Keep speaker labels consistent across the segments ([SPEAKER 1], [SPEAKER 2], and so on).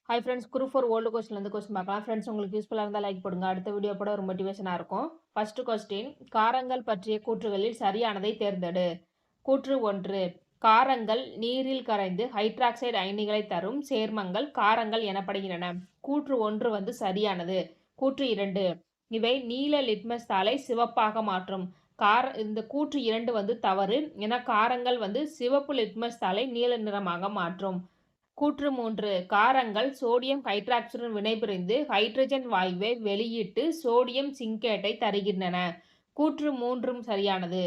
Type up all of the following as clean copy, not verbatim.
[SPEAKER 1] Hi friends, group 4 old கொஸ்டின்லேருந்து question பார்க்கலாம். Friends, உங்களுக்கு யூஸ்ஃபுல்லாக இருந்தால் லைக் போடுங்க. அடுத்த வீடியோ போட ஒரு மோட்டிவேஷனாக இருக்கும். ஃபர்ஸ்ட் கொஸ்டின், காரங்கள் பற்றிய கூற்றுகளில் சரியானதை தேர்ந்தெடு. கூற்று 1, காரங்கள் நீரில் கரைந்து ஹைட்ராக்சைடு அயனிகளை தரும் சேர்மங்கள் காரங்கள் எனப்படுகின்றன. கூற்று 1 வந்து சரியானது. கூற்று 2, இவை நீல லிட்மஸ் தாளை சிவப்பாக மாற்றும். இந்த கூற்று 2 வந்து தவறு. ஏன்னா காரங்கள் வந்து சிவப்பு லிட்மஸ் தாளை நீல நிறமாக மாற்றும். கூற்று 3, காரங்கள் சோடியம் ஹைட்ராக்சைடுடன் வினைபுரிந்து ஹைட்ரஜன் வாயுவை வெளியிட்டு சோடியம் சிங்கேட்டை தருகின்றன. கூற்று 3 சரியானது.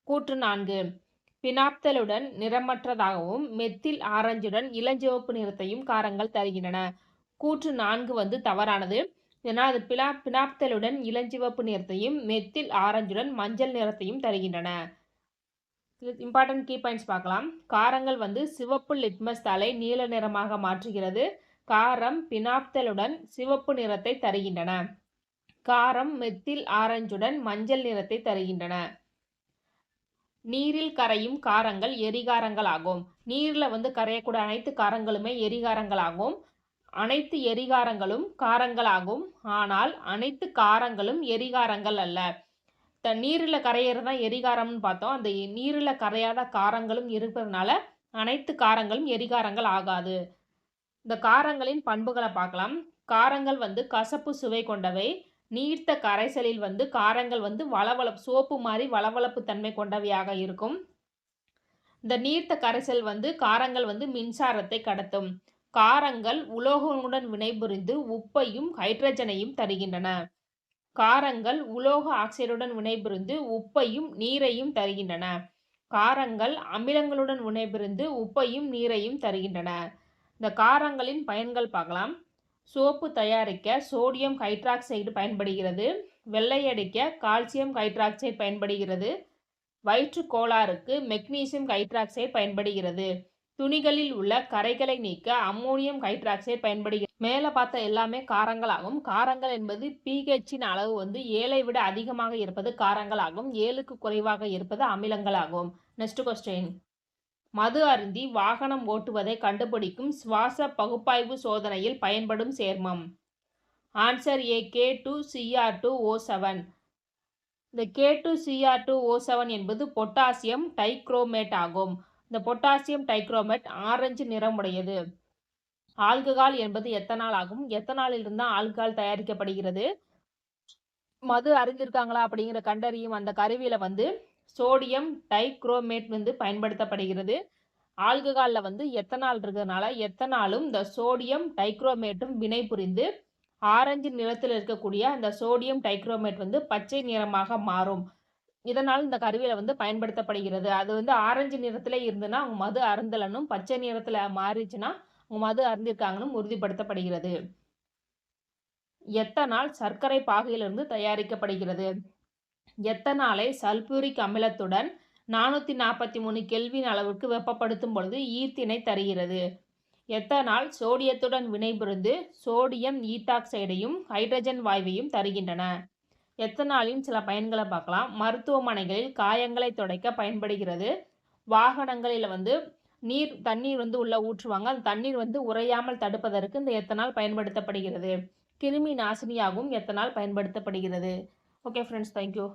[SPEAKER 1] கூற்று 4, பினாப்தலுடன் நிறமற்றதாகவும் மெத்தில் ஆரஞ்சுடன் இளஞ்சிவப்பு நிறத்தையும் காரங்கள் தருகின்றன. கூற்று 4 வந்து தவறானது. ஏன்னா அது பினாப்தலுடன் இளஞ்சிவப்பு நிறத்தையும் மெத்தில் ஆரஞ்சுடன் மஞ்சள் நிறத்தையும் தருகின்றன. இம்பார்ட்டன்ட் கீ பாயிண்ட்ஸ் பார்க்கலாம். காரங்கள் வந்து சிவப்பு லிட்மஸ் தாளை நீல நிறமாக மாற்றுகிறது. காரம் பினாப்தலுடன் சிவப்பு நிறத்தை தருகின்றன. காரம் மெத்தில் ஆரஞ்சுடன் மஞ்சள் நிறத்தை தருகின்றன. நீரில் கரையும் காரங்கள் எரிகாரங்கள் ஆகும். நீரில் வந்து கரையக்கூடிய அனைத்து காரங்களுமே எரிகாரங்கள் ஆகும். அனைத்து எரிகாரங்களும் காரங்கள் ஆகும். ஆனால் அனைத்து காரங்களும் எரிகாரங்கள் அல்ல. நீரில் கரையிறது தான் எரிகாரம்னு பார்த்தோம். அந்த நீரில் கரையாத காரங்களும் இருப்பதனால அனைத்து காரங்களும் எரிகாரங்கள் ஆகாது. இந்த காரங்களின் பண்புகளை பார்க்கலாம். காரங்கள் வந்து கசப்பு சுவை கொண்டவை. நீர்த்த கரைசலில் வந்து காரங்கள் வந்து வளவளப்பு சோப்பு மாதிரி வளவளப்பு தன்மை கொண்டவையாக இருக்கும். இந்த நீர்த்த கரைசல் வந்து காரங்கள் வந்து மின்சாரத்தை கடத்தும். காரங்கள் உலோகங்களுடன் வினைபுரிந்து உப்பையும் ஹைட்ரஜனையும் தருகின்றன. காரங்கள் உலோக ஆக்சைடுடன் வினைபுரிந்து உப்பையும் நீரையும் தருகின்றன. காரங்கள் அமிலங்களுடன் வினைபுரிந்து உப்பையும் நீரையும் தருகின்றன. இந்த காரங்களின் பயன்கள் பார்க்கலாம். சோப்பு தயாரிக்க சோடியம் ஹைட்ராக்சைடு பயன்படுகிறது. வெள்ளையடிக்க கால்சியம் ஹைட்ராக்சைடு பயன்படுகிறது. வயிற்று கோளாறுக்கு மெக்னீசியம் ஹைட்ராக்சைடு பயன்படுகிறது. துணிகளில் உள்ள கரைகளை நீக்க அம்மோனியம் ஹைட்ராக்சைடு பயன்படுகிறது. மேலே பார்த்த எல்லாமே காரங்கள் ஆகும். காரங்கள் என்பது pHன் அளவு வந்து 7ஐ விட அதிகமாக இருப்பது காரங்கள் ஆகும். 7க்கு குறைவாக இருப்பது அமிலங்கள் ஆகும். நெக்ஸ்ட் கொஸ்டின், மது அருந்தி வாகனம் ஓட்டுவதை கண்டுபிடிக்கும் சுவாச பகுப்பாய்வு சோதனையில் பயன்படும் சேர்மம். Answer A, K2Cr2O7. இந்த K2Cr2O7 என்பது பொட்டாசியம் டைக்ரோமேட் ஆகும். இந்த பொட்டாசியம் டைக்ரோமேட் ஆரஞ்சு நிறமுடையது. ஆல்கஹால் என்பது எத்தனால் ஆகும். எத்தனாலில் தான் ஆல்கஹால் தயாரிக்கப்படுகிறது. மது அறிந்திருக்காங்களா அப்படிங்கிற கண்டறியும் அந்த கருவியில வந்து சோடியம் டைக்ரோமேட் வந்து பயன்படுத்தப்படுகிறது. ஆல்கஹாலில் வந்து எத்தனால் இருக்கிறதுனால எத்தனாலும் இந்த சோடியம் டைக்ரோமேட்டும் வினை புரிந்து ஆரஞ்சு நிறத்தில் இருக்கக்கூடிய அந்த சோடியம் டைக்ரோமேட் வந்து பச்சை நிறமாக மாறும். இதனால் இந்த கருவியில வந்து பயன்படுத்தப்படுகிறது. அது வந்து ஆரஞ்சு நிறத்துல இருந்துன்னா அவங்க மது அருந்தலனும், பச்சை நிறத்துல மாறிச்சுன்னா அவங்க மது அருந்திருக்காங்கன்னு உறுதிப்படுத்தப்படுகிறது. எத்தனால் சர்க்கரை பாகையிலிருந்து தயாரிக்கப்படுகிறது. எத்தனாலை சல்பூரிக் அமிலத்துடன் 443 கெல்வின் அளவுக்கு வெப்பப்படுத்தும் பொழுது ஈர்த்தினை தருகிறது. எத்தனால் சோடியத்துடன் வினைபுரிந்து சோடியம் ஈட்டாக்சைடையும் ஹைட்ரஜன் வாயுவையும் தருகின்றன. எத்தனாலின் சில பயன்களை பார்க்கலாம். மருத்துவமனைகளில் காயங்களை துடைக்க பயன்படுகிறது. வாகனங்களில் வந்து தண்ணீர் வந்து உள்ள ஊற்றுவாங்க. அந்த தண்ணீர் வந்து உறையாமல் தடுப்பதற்கு இந்த எத்தனால் பயன்படுத்தப்படுகிறது. கிருமி நாசினியாகவும் எத்தனால் பயன்படுத்தப்படுகிறது. Okay friends, thank you.